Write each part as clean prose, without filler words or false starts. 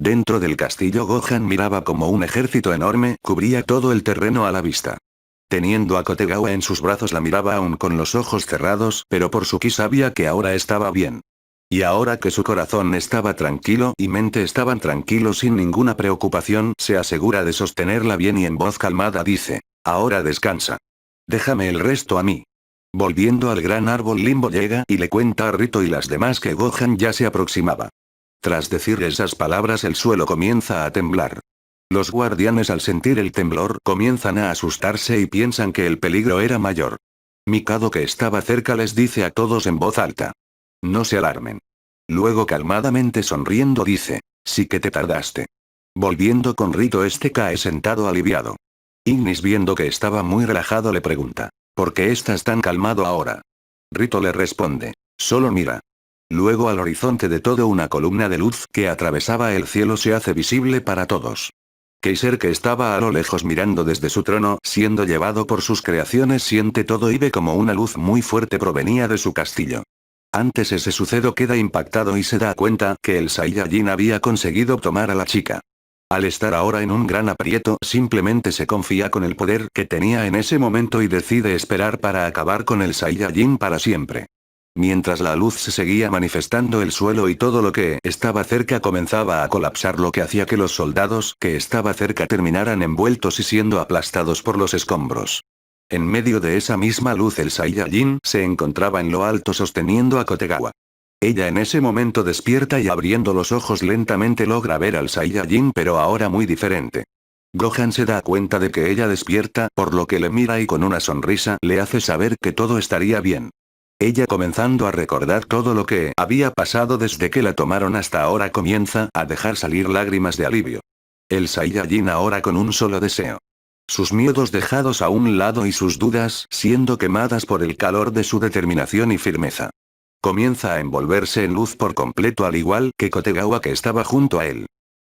Dentro del castillo Gohan miraba como un ejército enorme cubría todo el terreno a la vista. Teniendo a Kotegawa en sus brazos la miraba aún con los ojos cerrados, pero por su ki sabía que ahora estaba bien. Y ahora que su corazón estaba tranquilo y mente estaban tranquilos sin ninguna preocupación, se asegura de sostenerla bien y en voz calmada dice, ahora descansa. Déjame el resto a mí. Volviendo al gran árbol Limbo llega y le cuenta a Rito y las demás que Gohan ya se aproximaba. Tras decir esas palabras el suelo comienza a temblar. Los guardianes al sentir el temblor comienzan a asustarse y piensan que el peligro era mayor. Mikado que estaba cerca les dice a todos en voz alta. No se alarmen. Luego calmadamente sonriendo dice, sí que te tardaste. Volviendo con Rito cae sentado aliviado. Ignis viendo que estaba muy relajado le pregunta, ¿por qué estás tan calmado ahora? Rito le responde, solo mira. Luego al horizonte de todo una columna de luz que atravesaba el cielo se hace visible para todos. Kaiser que estaba a lo lejos mirando desde su trono, siendo llevado por sus creaciones siente todo y ve como una luz muy fuerte provenía de su castillo. Antes ese suceso queda impactado y se da cuenta que el Saiyajin había conseguido tomar a la chica. Al estar ahora en un gran aprieto simplemente se confía con el poder que tenía en ese momento y decide esperar para acabar con el Saiyajin para siempre. Mientras la luz se seguía manifestando el suelo y todo lo que estaba cerca comenzaba a colapsar lo que hacía que los soldados que estaba cerca terminaran envueltos y siendo aplastados por los escombros. En medio de esa misma luz el Saiyajin se encontraba en lo alto sosteniendo a Kotegawa. Ella en ese momento despierta y abriendo los ojos lentamente logra ver al Saiyajin pero ahora muy diferente. Gohan se da cuenta de que ella despierta, por lo que le mira y con una sonrisa le hace saber que todo estaría bien. Ella comenzando a recordar todo lo que había pasado desde que la tomaron hasta ahora comienza a dejar salir lágrimas de alivio. El Saiyajin ahora con un solo deseo. Sus miedos dejados a un lado y sus dudas siendo quemadas por el calor de su determinación y firmeza. Comienza a envolverse en luz por completo al igual que Kotegawa que estaba junto a él.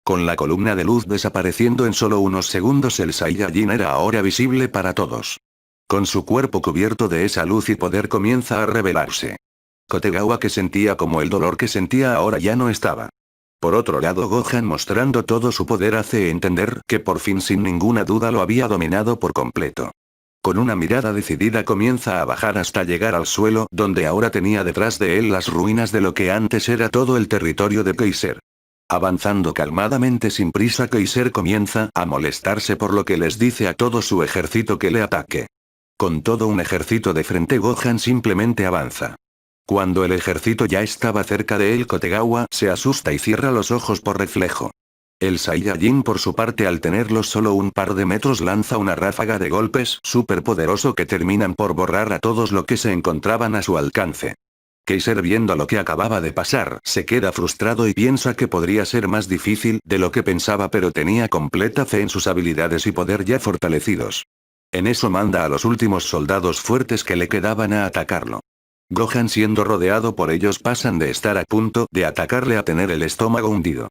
Con la columna de luz desapareciendo en solo unos segundos el Saiyajin era ahora visible para todos. Con su cuerpo cubierto de esa luz y poder comienza a revelarse. Kotegawa que sentía como el dolor que sentía ahora ya no estaba. Por otro lado Gohan mostrando todo su poder hace entender que por fin sin ninguna duda lo había dominado por completo. Con una mirada decidida comienza a bajar hasta llegar al suelo donde ahora tenía detrás de él las ruinas de lo que antes era todo el territorio de Kaiser. Avanzando calmadamente sin prisa Kaiser comienza a molestarse por lo que les dice a todo su ejército que le ataque. Con todo un ejército de frente Gohan simplemente avanza. Cuando el ejército ya estaba cerca de él Kotegawa se asusta y cierra los ojos por reflejo. El Saiyajin por su parte al tenerlos solo un par de metros lanza una ráfaga de golpes súper poderoso que terminan por borrar a todos lo que se encontraban a su alcance. Kaiser viendo lo que acababa de pasar se queda frustrado y piensa que podría ser más difícil de lo que pensaba pero tenía completa fe en sus habilidades y poder ya fortalecidos. En eso manda a los últimos soldados fuertes que le quedaban a atacarlo. Gohan siendo rodeado por ellos pasan de estar a punto de atacarle a tener el estómago hundido.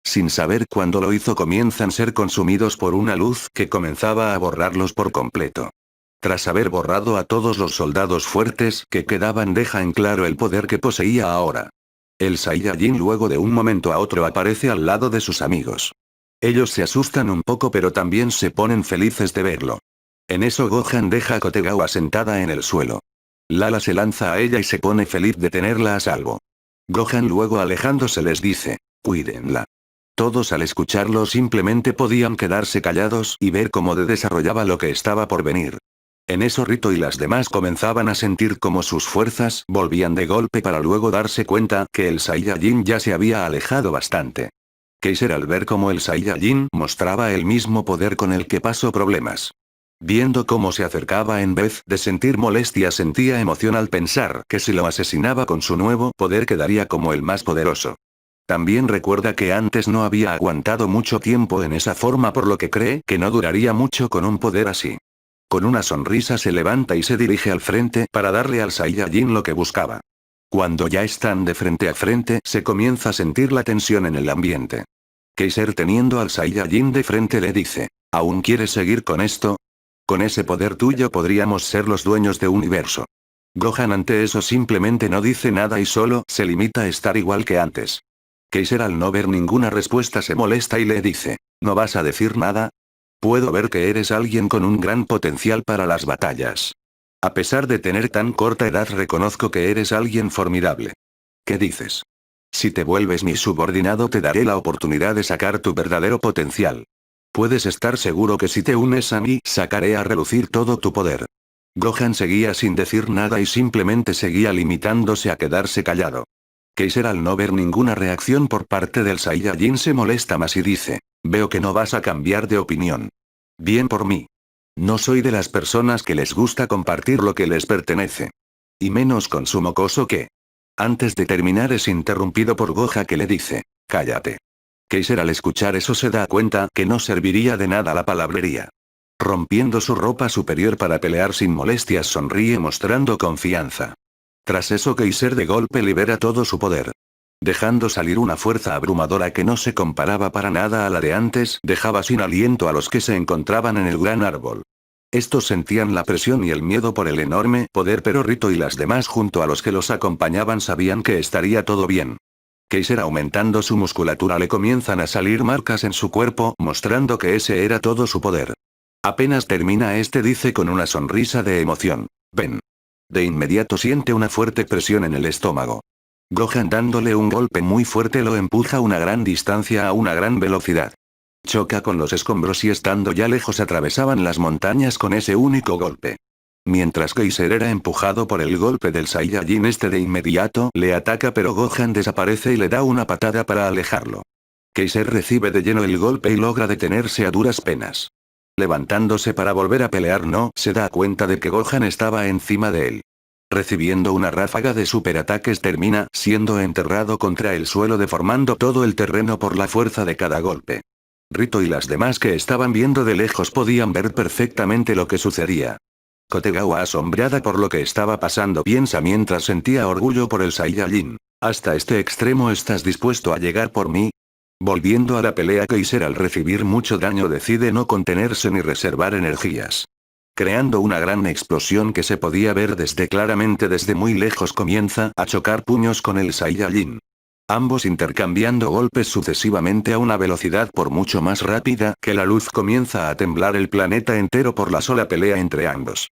Sin saber cuándo lo hizo comienzan a ser consumidos por una luz que comenzaba a borrarlos por completo. Tras haber borrado a todos los soldados fuertes que quedaban deja en claro el poder que poseía ahora. El Saiyajin luego de un momento a otro aparece al lado de sus amigos. Ellos se asustan un poco pero también se ponen felices de verlo. En eso Gohan deja a Kotegawa sentada en el suelo. Lala se lanza a ella y se pone feliz de tenerla a salvo. Gohan luego alejándose les dice, cuídenla. Todos al escucharlo simplemente podían quedarse callados y ver cómo desarrollaba lo que estaba por venir. En eso Rito y las demás comenzaban a sentir como sus fuerzas volvían de golpe para luego darse cuenta que el Saiyajin ya se había alejado bastante. Kaiser al ver cómo el Saiyajin mostraba el mismo poder con el que pasó problemas. Viendo cómo se acercaba en vez de sentir molestia sentía emoción al pensar que si lo asesinaba con su nuevo poder quedaría como el más poderoso. También recuerda que antes no había aguantado mucho tiempo en esa forma por lo que cree que no duraría mucho con un poder así. Con una sonrisa se levanta y se dirige al frente para darle al Saiyajin lo que buscaba. Cuando ya están de frente a frente se comienza a sentir la tensión en el ambiente. Kaiser teniendo al Saiyajin de frente le dice, ¿aún quieres seguir con esto? Con ese poder tuyo podríamos ser los dueños de universo. Gohan ante eso simplemente no dice nada y solo se limita a estar igual que antes. Kaiser al no ver ninguna respuesta se molesta y le dice, ¿no vas a decir nada? Puedo ver que eres alguien con un gran potencial para las batallas. A pesar de tener tan corta edad reconozco que eres alguien formidable. ¿Qué dices? Si te vuelves mi subordinado te daré la oportunidad de sacar tu verdadero potencial. Puedes estar seguro que si te unes a mí sacaré a relucir todo tu poder. Gohan seguía sin decir nada y simplemente seguía limitándose a quedarse callado. Kaiser al no ver ninguna reacción por parte del Saiyajin se molesta más y dice, veo que no vas a cambiar de opinión. Bien por mí. No soy de las personas que les gusta compartir lo que les pertenece. Y menos con su mocoso que. Antes de terminar es interrumpido por Gohan que le dice, cállate. Kaiser al escuchar eso se da cuenta que no serviría de nada la palabrería. Rompiendo su ropa superior para pelear sin molestias sonríe mostrando confianza. Tras eso Kaiser de golpe libera todo su poder. Dejando salir una fuerza abrumadora que no se comparaba para nada a la de antes, dejaba sin aliento a los que se encontraban en el gran árbol. Estos sentían la presión y el miedo por el enorme poder, pero Rito y las demás junto a los que los acompañaban sabían que estaría todo bien. Kaiser aumentando su musculatura le comienzan a salir marcas en su cuerpo, mostrando que ese era todo su poder. Apenas termina dice con una sonrisa de emoción, ven. De inmediato siente una fuerte presión en el estómago. Gohan dándole un golpe muy fuerte lo empuja una gran distancia a una gran velocidad. Choca con los escombros y estando ya lejos atravesaban las montañas con ese único golpe. Mientras Kaiser era empujado por el golpe del Saiyajin de inmediato le ataca pero Gohan desaparece y le da una patada para alejarlo. Kaiser recibe de lleno el golpe y logra detenerse a duras penas. Levantándose para volver a pelear no se da cuenta de que Gohan estaba encima de él. Recibiendo una ráfaga de superataques termina siendo enterrado contra el suelo deformando todo el terreno por la fuerza de cada golpe. Rito y las demás que estaban viendo de lejos podían ver perfectamente lo que sucedía. Kotegawa asombrada por lo que estaba pasando piensa mientras sentía orgullo por el Saiyajin, ¿hasta este extremo estás dispuesto a llegar por mí? Volviendo a la pelea Kaiser al recibir mucho daño decide no contenerse ni reservar energías. Creando una gran explosión que se podía ver claramente desde muy lejos comienza a chocar puños con el Saiyajin. Ambos intercambiando golpes sucesivamente a una velocidad por mucho más rápida que la luz comienza a temblar el planeta entero por la sola pelea entre ambos.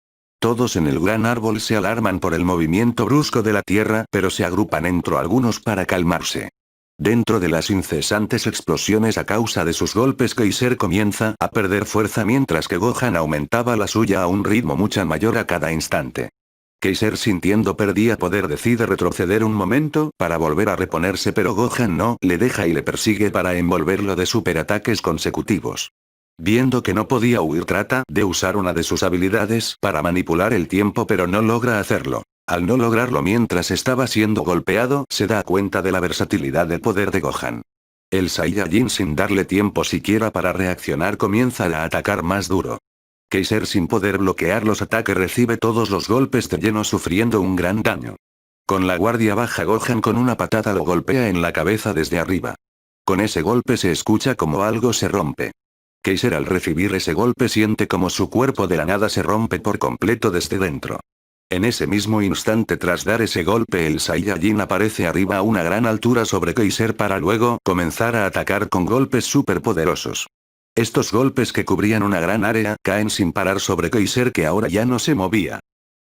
Todos en el gran árbol se alarman por el movimiento brusco de la tierra pero se agrupan entre algunos para calmarse. Dentro de las incesantes explosiones a causa de sus golpes Kaiser comienza a perder fuerza mientras que Gohan aumentaba la suya a un ritmo mucho mayor a cada instante. Kaiser sintiendo perdía poder decide retroceder un momento para volver a reponerse pero Gohan no le deja y le persigue para envolverlo de superataques consecutivos. Viendo que no podía huir trata de usar una de sus habilidades para manipular el tiempo pero no logra hacerlo. Al no lograrlo mientras estaba siendo golpeado se da cuenta de la versatilidad del poder de Gohan. El Saiyajin sin darle tiempo siquiera para reaccionar comienza a atacar más duro. Kaiser sin poder bloquear los ataques recibe todos los golpes de lleno sufriendo un gran daño. Con la guardia baja Gohan con una patada lo golpea en la cabeza desde arriba. Con ese golpe se escucha como algo se rompe. Kaiser al recibir ese golpe siente como su cuerpo de la nada se rompe por completo desde dentro. En ese mismo instante tras dar ese golpe el Saiyajin aparece arriba a una gran altura sobre Kaiser para luego comenzar a atacar con golpes superpoderosos. Estos golpes que cubrían una gran área caen sin parar sobre Kaiser que ahora ya no se movía.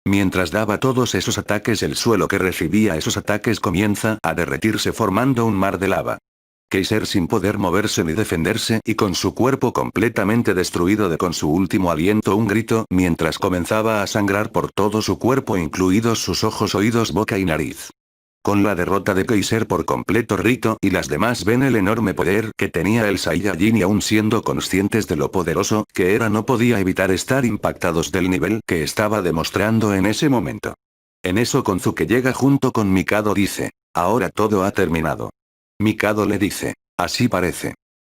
Mientras daba todos esos ataques el suelo que recibía esos ataques comienza a derretirse formando un mar de lava. Kaiser sin poder moverse ni defenderse y con su cuerpo completamente destruido con su último aliento un grito mientras comenzaba a sangrar por todo su cuerpo incluidos sus ojos, oídos, boca y nariz. Con la derrota de Kaiser por completo Rito y las demás ven el enorme poder que tenía el Saiyajin y aún siendo conscientes de lo poderoso que era no podía evitar estar impactados del nivel que estaba demostrando en ese momento. En eso Konosuke llega junto con Mikado dice, ahora todo ha terminado. Mikado le dice, así parece.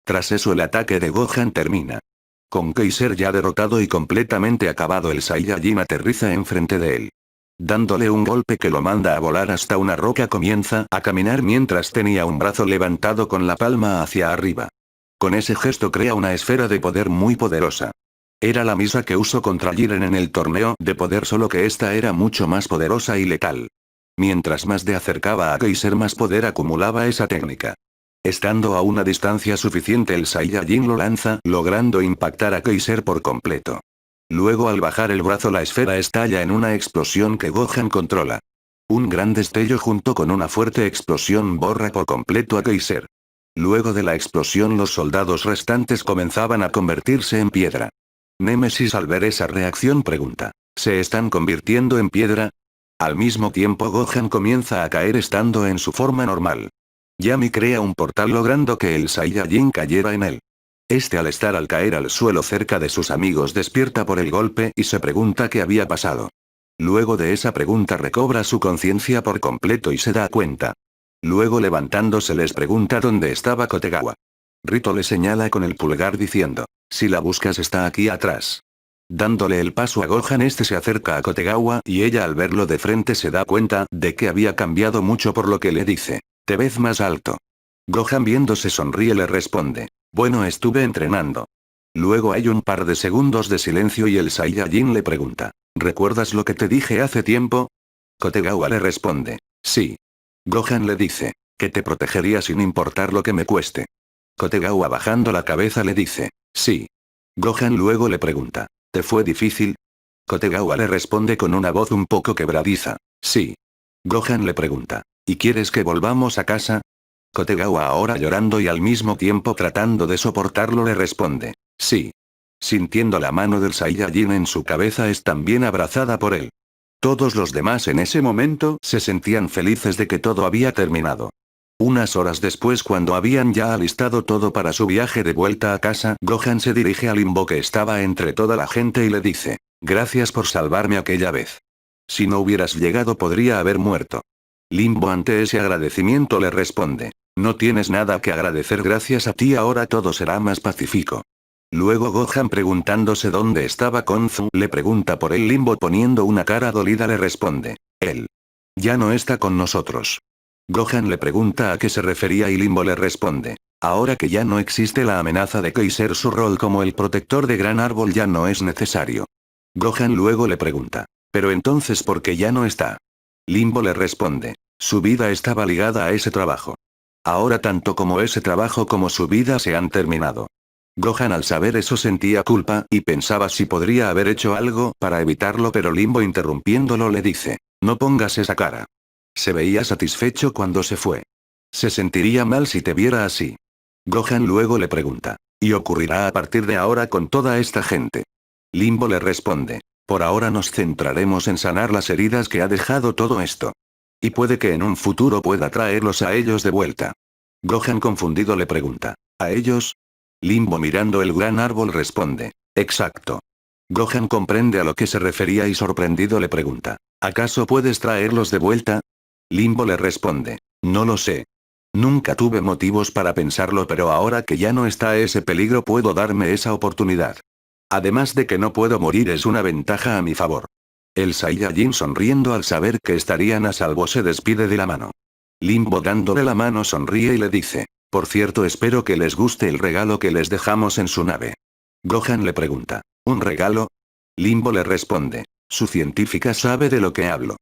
Tras eso el ataque de Gohan termina. Con Kaiser ya derrotado y completamente acabado el Saiyajin aterriza enfrente de él. Dándole un golpe que lo manda a volar hasta una roca comienza a caminar mientras tenía un brazo levantado con la palma hacia arriba. Con ese gesto crea una esfera de poder muy poderosa. Era la misma que usó contra Jiren en el torneo de poder solo que esta era mucho más poderosa y letal. Mientras más de acercaba a Kaiser más poder acumulaba esa técnica. Estando a una distancia suficiente el Saiyajin lo lanza, logrando impactar a Kaiser por completo. Luego al bajar el brazo la esfera estalla en una explosión que Gohan controla. Un gran destello junto con una fuerte explosión borra por completo a Kaiser. Luego de la explosión los soldados restantes comenzaban a convertirse en piedra. Némesis al ver esa reacción pregunta, ¿se están convirtiendo en piedra? Al mismo tiempo Gohan comienza a caer estando en su forma normal. Yami crea un portal logrando que el Saiyajin cayera en él. Este al estar al caer al suelo cerca de sus amigos despierta por el golpe y se pregunta qué había pasado. Luego de esa pregunta recobra su conciencia por completo y se da cuenta. Luego levantándose les pregunta dónde estaba Kotegawa. Rito le señala con el pulgar diciendo, si la buscas está aquí atrás. Dándole el paso a Gohan este se acerca a Kotegawa y ella al verlo de frente se da cuenta de que había cambiado mucho por lo que le dice, te ves más alto. Gohan viéndose sonríe le responde, bueno estuve entrenando. Luego hay un par de segundos de silencio y el Saiyajin le pregunta, ¿recuerdas lo que te dije hace tiempo? Kotegawa le responde, sí. Gohan le dice, que te protegería sin importar lo que me cueste. Kotegawa bajando la cabeza le dice, sí. Gohan luego le pregunta, ¿te fue difícil? Kotegawa le responde con una voz un poco quebradiza, sí. Gohan le pregunta, ¿y quieres que volvamos a casa? Kotegawa ahora llorando y al mismo tiempo tratando de soportarlo le responde, sí. Sintiendo la mano del Saiyajin en su cabeza es también abrazada por él. Todos los demás en ese momento se sentían felices de que todo había terminado. Unas horas después cuando habían ya alistado todo para su viaje de vuelta a casa, Gohan se dirige a Limbo que estaba entre toda la gente y le dice, gracias por salvarme aquella vez. Si no hubieras llegado podría haber muerto. Limbo ante ese agradecimiento le responde, no tienes nada que agradecer, gracias a ti ahora todo será más pacífico. Luego Gohan preguntándose dónde estaba Konzu le pregunta por él. Limbo poniendo una cara dolida le responde, él ya no está con nosotros. Gohan le pregunta a qué se refería y Limbo le responde, ahora que ya no existe la amenaza de Kaiser su rol como el protector de Gran Árbol ya no es necesario. Gohan luego le pregunta, pero entonces ¿por qué ya no está? Limbo le responde, su vida estaba ligada a ese trabajo. Ahora tanto como ese trabajo como su vida se han terminado. Gohan al saber eso sentía culpa y pensaba si podría haber hecho algo para evitarlo, pero Limbo interrumpiéndolo le dice, no pongas esa cara. Se veía satisfecho cuando se fue. Se sentiría mal si te viera así. Gohan luego le pregunta, ¿y ocurrirá a partir de ahora con toda esta gente? Limbo le responde, por ahora nos centraremos en sanar las heridas que ha dejado todo esto. Y puede que en un futuro pueda traerlos a ellos de vuelta. Gohan confundido le pregunta, ¿a ellos? Limbo mirando el gran árbol responde, exacto. Gohan comprende a lo que se refería y sorprendido le pregunta, ¿acaso puedes traerlos de vuelta? Limbo le responde, no lo sé. Nunca tuve motivos para pensarlo, pero ahora que ya no está ese peligro puedo darme esa oportunidad. Además de que no puedo morir es una ventaja a mi favor. El Saiyajin sonriendo al saber que estarían a salvo se despide de la mano. Limbo dándole la mano sonríe y le dice, por cierto espero que les guste el regalo que les dejamos en su nave. Gohan le pregunta, ¿un regalo? Limbo le responde, su científica sabe de lo que hablo.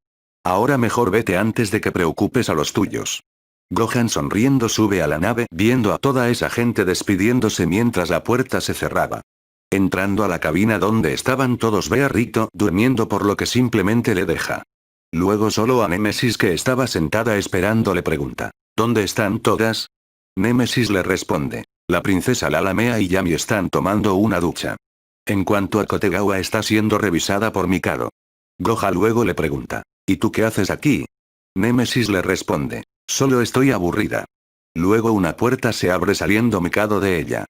Ahora mejor vete antes de que preocupes a los tuyos. Gohan sonriendo sube a la nave viendo a toda esa gente despidiéndose mientras la puerta se cerraba. Entrando a la cabina donde estaban todos ve a Rito durmiendo por lo que simplemente le deja. Luego solo a Némesis que estaba sentada esperando le pregunta, ¿dónde están todas? Némesis le responde, la princesa Lalamea y Yami están tomando una ducha. En cuanto a Kotegawa está siendo revisada por Mikado. Gohan luego le pregunta, ¿y tú qué haces aquí? Némesis le responde, solo estoy aburrida. Luego una puerta se abre saliendo Mikado de ella.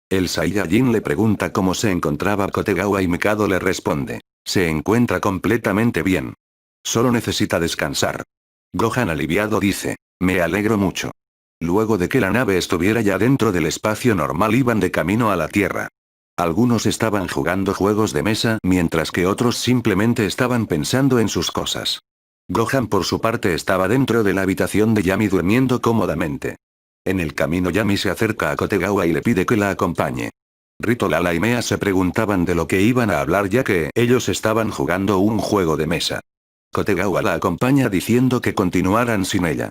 El Saiyajin le pregunta cómo se encontraba Kotegawa y Mikado le responde, se encuentra completamente bien. Solo necesita descansar. Gohan aliviado dice, me alegro mucho. Luego de que la nave estuviera ya dentro del espacio normal iban de camino a la Tierra. Algunos estaban jugando juegos de mesa mientras que otros simplemente estaban pensando en sus cosas. Gohan por su parte estaba dentro de la habitación de Yami durmiendo cómodamente. En el camino Yami se acerca a Kotegawa y le pide que la acompañe. Rito, Lala y Mea se preguntaban de lo que iban a hablar ya que ellos estaban jugando un juego de mesa. Kotegawa la acompaña diciendo que continuaran sin ella.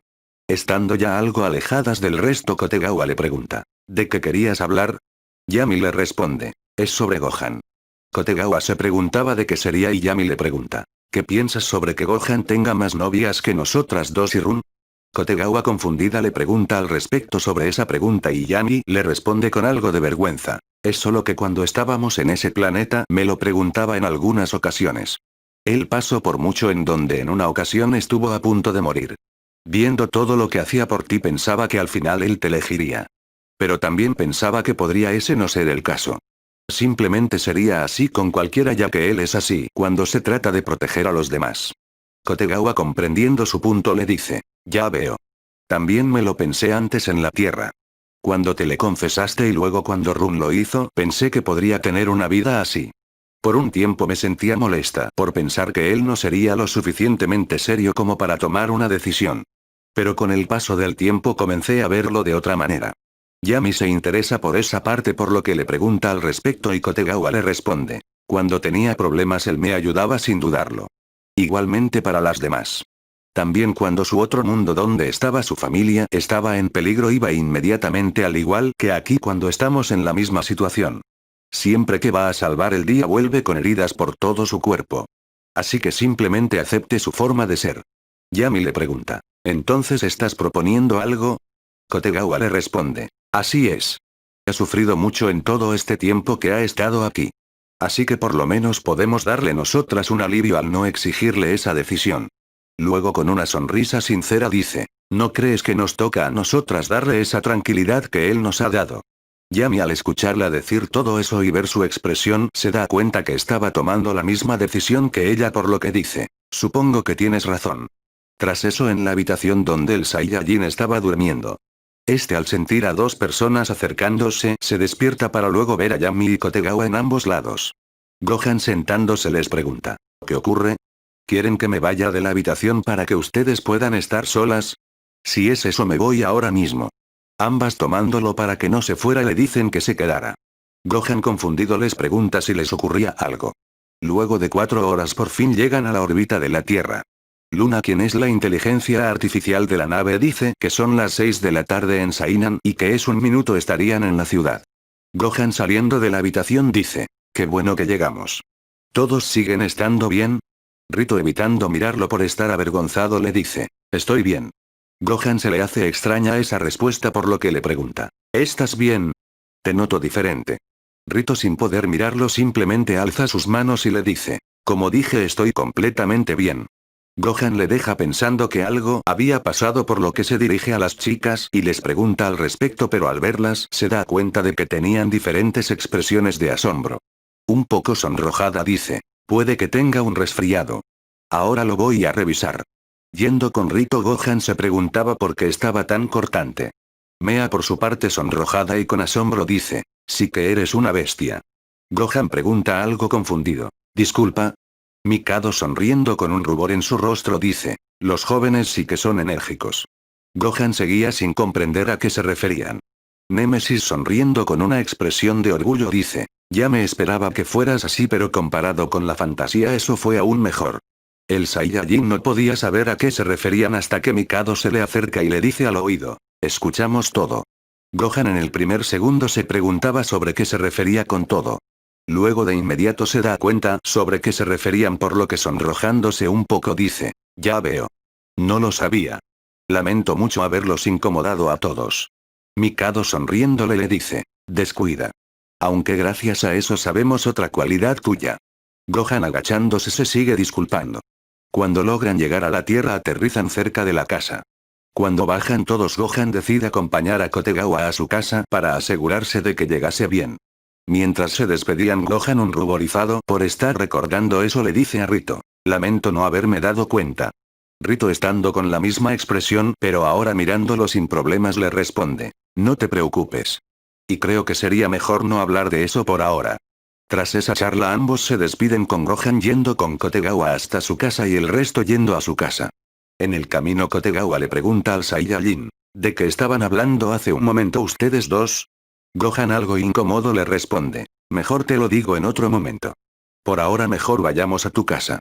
Estando ya algo alejadas del resto, Kotegawa le pregunta, ¿de qué querías hablar? Yami le responde, es sobre Gohan. Kotegawa se preguntaba de qué sería y Yami le pregunta, ¿qué piensas sobre que Gohan tenga más novias que nosotras dos y Run? Kotegawa confundida le pregunta al respecto sobre esa pregunta y Yami le responde con algo de vergüenza, es solo que cuando estábamos en ese planeta me lo preguntaba en algunas ocasiones. Él pasó por mucho en donde en una ocasión estuvo a punto de morir. Viendo todo lo que hacía por ti pensaba que al final él te elegiría. Pero también pensaba que podría ese no ser el caso. Simplemente sería así con cualquiera ya que él es así cuando se trata de proteger a los demás. Kotegawa comprendiendo su punto le dice, ya veo. También me lo pensé antes en la Tierra. Cuando te le confesaste y luego cuando Run lo hizo, pensé que podría tener una vida así. Por un tiempo me sentía molesta por pensar que él no sería lo suficientemente serio como para tomar una decisión. Pero con el paso del tiempo comencé a verlo de otra manera. Yami se interesa por esa parte por lo que le pregunta al respecto y Kotegawa le responde. Cuando tenía problemas él me ayudaba sin dudarlo. Igualmente para las demás. También cuando su otro mundo donde estaba su familia estaba en peligro iba inmediatamente al igual que aquí cuando estamos en la misma situación. Siempre que va a salvar el día vuelve con heridas por todo su cuerpo. Así que simplemente acepte su forma de ser. Yami le pregunta, ¿entonces estás proponiendo algo? Kotegawa le responde, así es. Ha sufrido mucho en todo este tiempo que ha estado aquí. Así que por lo menos podemos darle nosotras un alivio al no exigirle esa decisión. Luego con una sonrisa sincera dice, ¿no crees que nos toca a nosotras darle esa tranquilidad que él nos ha dado? Yami al escucharla decir todo eso y ver su expresión se da cuenta que estaba tomando la misma decisión que ella por lo que dice, supongo que tienes razón. Tras eso en la habitación donde el Saiyajin estaba durmiendo. Al sentir a dos personas acercándose se despierta para luego ver a Yami y Kotegawa en ambos lados. Gohan sentándose les pregunta, ¿qué ocurre? ¿Quieren que me vaya de la habitación para que ustedes puedan estar solas? Si es eso me voy ahora mismo. Ambas tomándolo para que no se fuera le dicen que se quedara. Gohan confundido les pregunta si les ocurría algo. Luego de 4 horas por fin llegan a la órbita de la Tierra. Luna, quien es la inteligencia artificial de la nave, dice que son las 6 de la tarde en Sainan y que es un minuto estarían en la ciudad. Gohan saliendo de la habitación dice, qué bueno que llegamos. ¿Todos siguen estando bien? Rito evitando mirarlo por estar avergonzado le dice, estoy bien. Gohan se le hace extraña esa respuesta por lo que le pregunta, ¿estás bien? Te noto diferente. Rito sin poder mirarlo simplemente alza sus manos y le dice, como dije estoy completamente bien. Gohan le deja pensando que algo había pasado por lo que se dirige a las chicas y les pregunta al respecto pero al verlas se da cuenta de que tenían diferentes expresiones de asombro. Un poco sonrojada dice, puede que tenga un resfriado. Ahora lo voy a revisar. Yendo con Rito Gohan se preguntaba por qué estaba tan cortante. Mea por su parte sonrojada y con asombro dice, sí que eres una bestia. Gohan pregunta algo confundido, disculpa. Mikado sonriendo con un rubor en su rostro dice, los jóvenes sí que son enérgicos. Gohan seguía sin comprender a qué se referían. Némesis sonriendo con una expresión de orgullo dice, ya me esperaba que fueras así pero comparado con la fantasía eso fue aún mejor. El Saiyajin no podía saber a qué se referían hasta que Mikado se le acerca y le dice al oído, escuchamos todo. Gohan en el primer segundo se preguntaba sobre qué se refería con todo. Luego de inmediato se da cuenta sobre qué se referían por lo que sonrojándose un poco dice, ya veo. No lo sabía. Lamento mucho haberlos incomodado a todos. Mikado sonriéndole le dice, descuida. Aunque gracias a eso sabemos otra cualidad tuya. Gohan agachándose se sigue disculpando. Cuando logran llegar a la Tierra aterrizan cerca de la casa. Cuando bajan todos Gohan decide acompañar a Kotegawa a su casa para asegurarse de que llegase bien. Mientras se despedían Gohan un ruborizado por estar recordando eso le dice a Rito, lamento no haberme dado cuenta. Rito estando con la misma expresión pero ahora mirándolo sin problemas le responde, no te preocupes. Y creo que sería mejor no hablar de eso por ahora. Tras esa charla ambos se despiden con Gohan yendo con Kotegawa hasta su casa y el resto yendo a su casa. En el camino Kotegawa le pregunta al Saiyajin, ¿de qué estaban hablando hace un momento ustedes dos? Gohan algo incómodo le responde, mejor te lo digo en otro momento. Por ahora mejor vayamos a tu casa.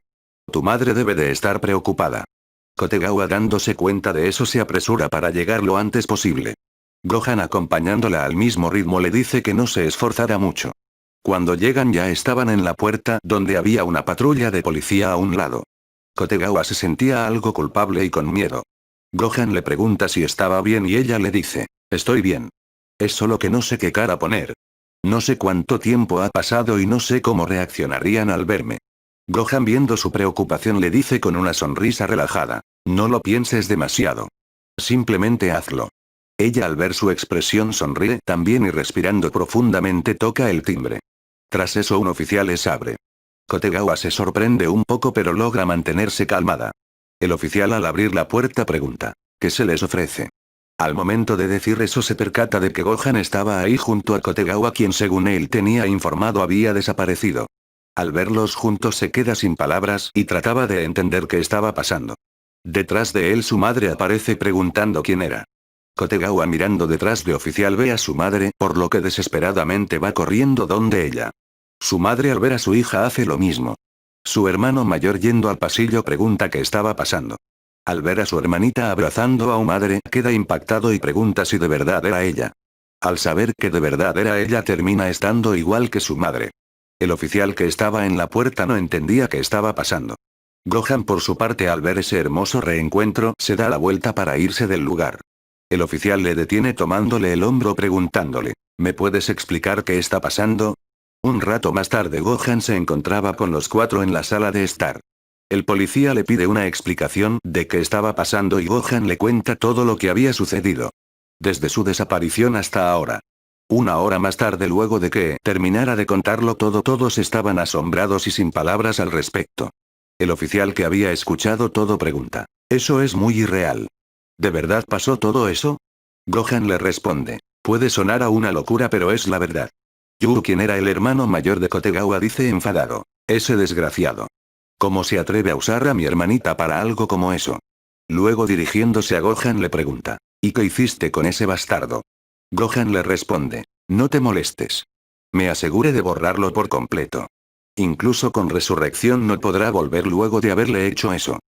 Tu madre debe de estar preocupada. Kotegawa, dándose cuenta de eso, se apresura para llegar lo antes posible. Gohan, acompañándola al mismo ritmo, le dice que no se esforzara mucho. Cuando llegan ya estaban en la puerta, donde había una patrulla de policía a un lado. Kotegawa se sentía algo culpable y con miedo. Gohan le pregunta si estaba bien y ella le dice, estoy bien. Es solo que no sé qué cara poner. No sé cuánto tiempo ha pasado y no sé cómo reaccionarían al verme. Gohan, viendo su preocupación, le dice con una sonrisa relajada, no lo pienses demasiado. Simplemente hazlo. Ella, al ver su expresión, sonríe también y, respirando profundamente, toca el timbre. Tras eso un oficial les abre. Kotegawa se sorprende un poco pero logra mantenerse calmada. El oficial, al abrir la puerta, pregunta, ¿qué se les ofrece? Al momento de decir eso, se percata de que Gohan estaba ahí junto a Kotegawa, quien según él tenía informado había desaparecido. Al verlos juntos se queda sin palabras y trataba de entender qué estaba pasando. Detrás de él su madre aparece preguntando quién era. Kotegawa, mirando detrás de oficial, ve a su madre, por lo que desesperadamente va corriendo donde ella. Su madre, al ver a su hija, hace lo mismo. Su hermano mayor, yendo al pasillo, pregunta qué estaba pasando. Al ver a su hermanita abrazando a su madre, queda impactado y pregunta si de verdad era ella. Al saber que de verdad era ella, termina estando igual que su madre. El oficial, que estaba en la puerta, no entendía qué estaba pasando. Gohan, por su parte, al ver ese hermoso reencuentro, se da la vuelta para irse del lugar. El oficial le detiene tomándole el hombro preguntándole, ¿me puedes explicar qué está pasando? Un rato más tarde, Gohan se encontraba con los cuatro en la sala de estar. El policía le pide una explicación de qué estaba pasando y Gohan le cuenta todo lo que había sucedido. Desde su desaparición hasta ahora. Una hora más tarde, luego de que terminara de contarlo todo, todos estaban asombrados y sin palabras al respecto. El oficial, que había escuchado todo, pregunta, ¿eso es muy irreal? ¿De verdad pasó todo eso? Gohan le responde, puede sonar a una locura pero es la verdad. Yu, quien era el hermano mayor de Kotegawa, dice enfadado, ese desgraciado. ¿Cómo se atreve a usar a mi hermanita para algo como eso? Luego, dirigiéndose a Gohan, le pregunta, ¿y qué hiciste con ese bastardo? Gohan le responde, no te molestes. Me aseguré de borrarlo por completo. Incluso con resurrección no podrá volver luego de haberle hecho eso.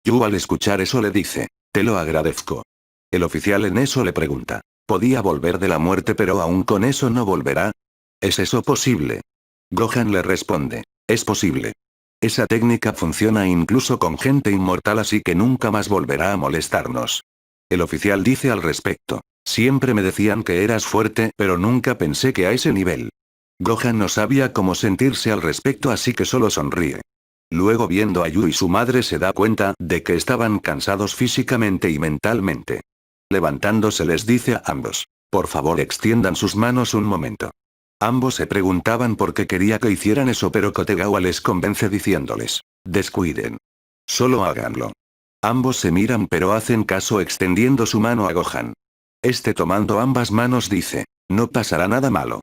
Yu, al escuchar eso, le dice, te lo agradezco. El oficial en eso le pregunta, podía volver de la muerte pero aún con eso no volverá. ¿Es eso posible? Gohan le responde, es posible. Esa técnica funciona incluso con gente inmortal, así que nunca más volverá a molestarnos. El oficial dice al respecto, siempre me decían que eras fuerte pero nunca pensé que a ese nivel. Gohan no sabía cómo sentirse al respecto, así que solo sonríe. Luego, viendo a Yu y su madre, se da cuenta de que estaban cansados físicamente y mentalmente. Levantándose, les dice a ambos, por favor extiendan sus manos un momento. Ambos se preguntaban por qué quería que hicieran eso, pero Kotegawa les convence diciéndoles, descuiden. Solo háganlo. Ambos se miran pero hacen caso, extendiendo su mano a Gohan. Este, tomando ambas manos, dice, no pasará nada malo.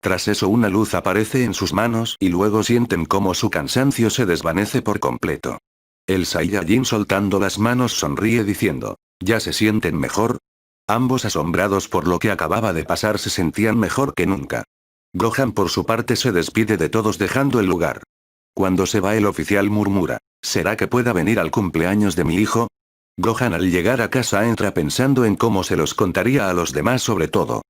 Tras eso una luz aparece en sus manos y luego sienten cómo su cansancio se desvanece por completo. El Saiyajin, soltando las manos, sonríe diciendo, ¿ya se sienten mejor? Ambos, asombrados por lo que acababa de pasar, se sentían mejor que nunca. Gohan, por su parte, se despide de todos dejando el lugar. Cuando se va, el oficial murmura, ¿será que pueda venir al cumpleaños de mi hijo? Gohan, al llegar a casa, entra pensando en cómo se los contaría a los demás, sobre todo.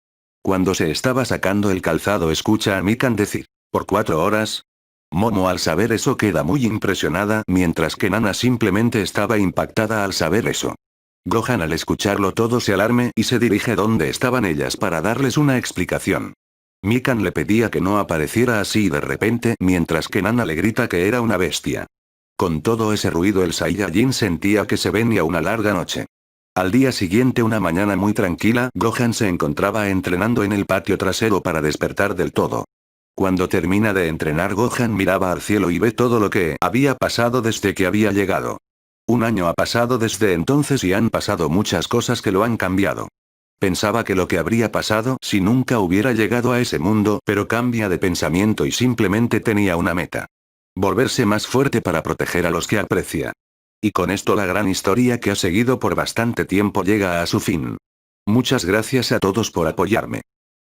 Cuando se estaba sacando el calzado, escucha a Mikan decir, ¿por 4 horas? Momo, al saber eso, queda muy impresionada, mientras que Nana simplemente estaba impactada al saber eso. Gohan, al escucharlo todo, se alarma y se dirige donde estaban ellas para darles una explicación. Mikan le pedía que no apareciera así de repente, mientras que Nana le grita que era una bestia. Con todo ese ruido, el Saiyajin sentía que se venía una larga noche. Al día siguiente, una mañana muy tranquila, Gohan se encontraba entrenando en el patio trasero para despertar del todo. Cuando termina de entrenar, Gohan miraba al cielo y ve todo lo que había pasado desde que había llegado. Un año ha pasado desde entonces y han pasado muchas cosas que lo han cambiado. Pensaba que lo que habría pasado si nunca hubiera llegado a ese mundo, pero cambia de pensamiento y simplemente tenía una meta. Volverse más fuerte para proteger a los que aprecia. Y con esto la gran historia que ha seguido por bastante tiempo llega a su fin. Muchas gracias a todos por apoyarme.